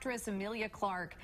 actress Emilia Clarke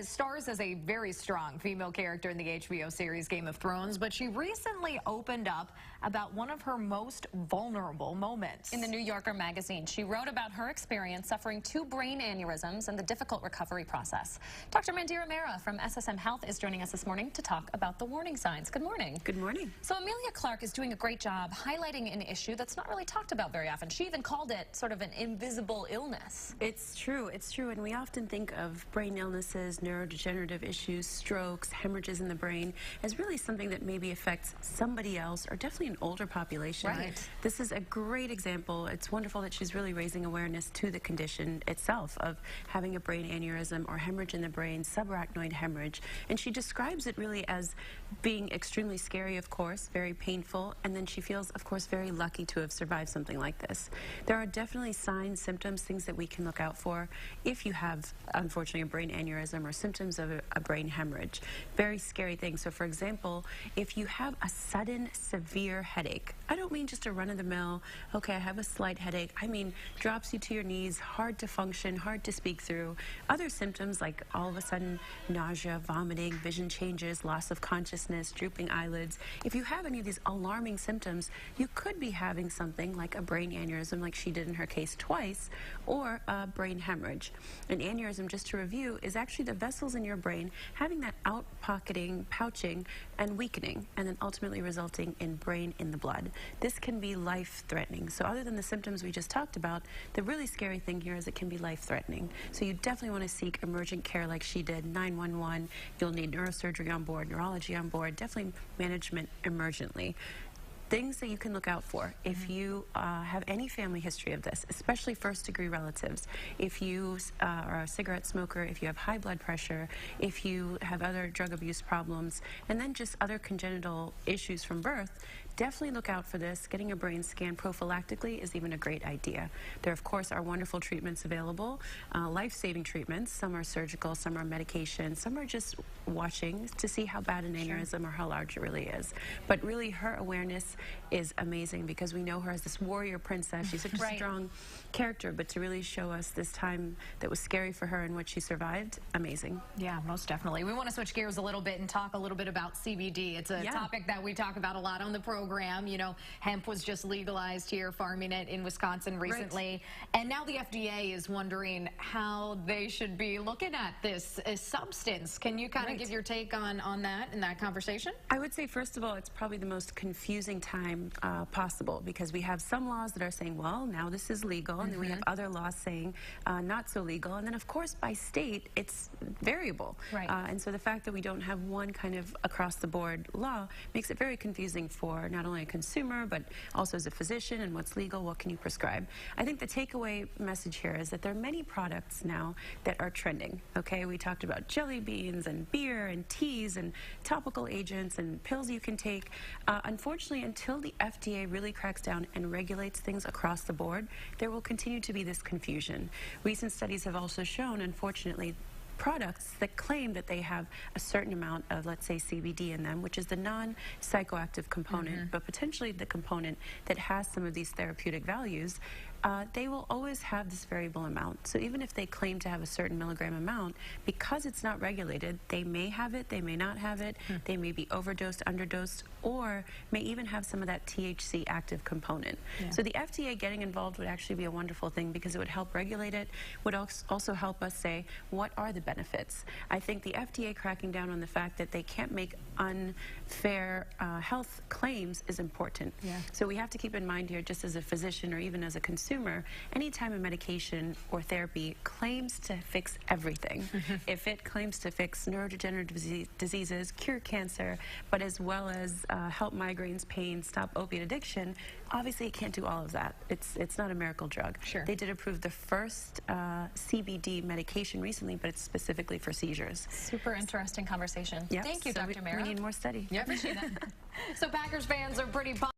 stars as a very strong female character in the HBO series Game of Thrones, but she recently opened up about one of her most vulnerable moments. In the New Yorker magazine, she wrote about her experience suffering 2 brain aneurysms and the difficult recovery process. Dr. Mandira Mehra from SSM Health is joining us this morning to talk about the warning signs. Good morning. Good morning. So Emilia Clarke is doing a great job highlighting an issue that's not really talked about very often. She even called it sort of an invisible illness. It's true, and we often think of brain illnesses, neurodegenerative issues, strokes, hemorrhages in the brain as really something that maybe affects somebody else or definitely an older population. Right. This is a great example. It's wonderful that she's really raising awareness to the condition itself of having a brain aneurysm or hemorrhage in the brain, subarachnoid hemorrhage, and she describes it really as being extremely scary, of course, very painful, and then she feels, of course, very lucky to have survived something like this. There are definitely signs, symptoms, things that we can look out for if you have, unfortunately, a brain aneurysm or symptoms of a brain hemorrhage. Very scary things. So, for example, if you have a sudden severe headache, I don't mean just a run-of-the-mill, okay, I have a slight headache. I mean, drops you to your knees, hard to function, hard to speak through. Other symptoms like all of a sudden nausea, vomiting, vision changes, loss of consciousness, drooping eyelids. If you have any of these alarming symptoms, you could be having something like a brain aneurysm, like she did in her case twice, or a brain hemorrhage. An aneurysm, just to review, is actually the vessels in your brain having that out-pocketing, pouching, and weakening, and then ultimately resulting in brain in the blood. This can be life-threatening. So other than the symptoms we just talked about, the really scary thing here is it can be life-threatening. So you definitely want to seek emergent care like she did, 911. You'll need neurosurgery on board, neurology on board, definitely management emergently. Things that you can look out for if you have any family history of this, especially first-degree relatives, if you are a cigarette smoker, if you have high blood pressure, if you have other drug abuse problems, and then just other congenital issues from birth, definitely look out for this. Getting a brain scan prophylactically is even a great idea. There, of course, are wonderful treatments available, life-saving treatments. Some are surgical, some are medication, some are just watching to see how bad an aneurysm or how large it really is. But really, her awareness is amazing because we know her as this warrior princess. She's such a strong character, but to really show us this time that was scary for her and what she survived, amazing. Yeah, most definitely. We want to switch gears a little bit and talk a little bit about CBD. It's a topic that we talk about a lot on the program. You know, hemp was just legalized here, farming it in Wisconsin recently. Right. And now the FDA is wondering how they should be looking at this substance. Can you kind of give your take on that in that conversation? I would say, first of all, it's probably the most confusing time possible because we have some laws that are saying, well, now this is legal, and then we have other laws saying not so legal. And then, of course, by state, it's variable. Right. And so the fact that we don't have one kind of across-the-board law makes it very confusing for not only a consumer, but also as a physician, and what's legal, what can you prescribe. I think the takeaway message here is that there are many products now that are trending, okay? We talked about jelly beans and beer and teas and topical agents and pills you can take. Unfortunately, until the FDA really cracks down and regulates things across the board, there will continue to be this confusion. Recent studies have also shown, unfortunately, products that claim that they have a certain amount of, let's say, CBD in them, which is the non-psychoactive component, but potentially the component that has some of these therapeutic values, they will always have this variable amount. So even if they claim to have a certain milligram amount, because it's not regulated, they may have it, they may not have it, they may be overdosed, underdosed, or may even have some of that THC active component. So the FDA getting involved would actually be a wonderful thing because it would help regulate it, would also help us say, what are the benefits? I think the FDA cracking down on the fact that they can't make unfair health claims is important. So we have to keep in mind here, just as a physician or even as a consumer, anytime a medication or therapy claims to fix everything, if it claims to fix neurodegenerative diseases, cure cancer, but as well as help migraines, pain, stop opiate addiction, obviously it can't do all of that. It's not a miracle drug. They did approve the first CBD medication recently, but it's specifically for seizures. Super interesting conversation. Thank you, Dr. Mehra. We need more study. Yeah, appreciate that. So Packers fans are pretty pumped.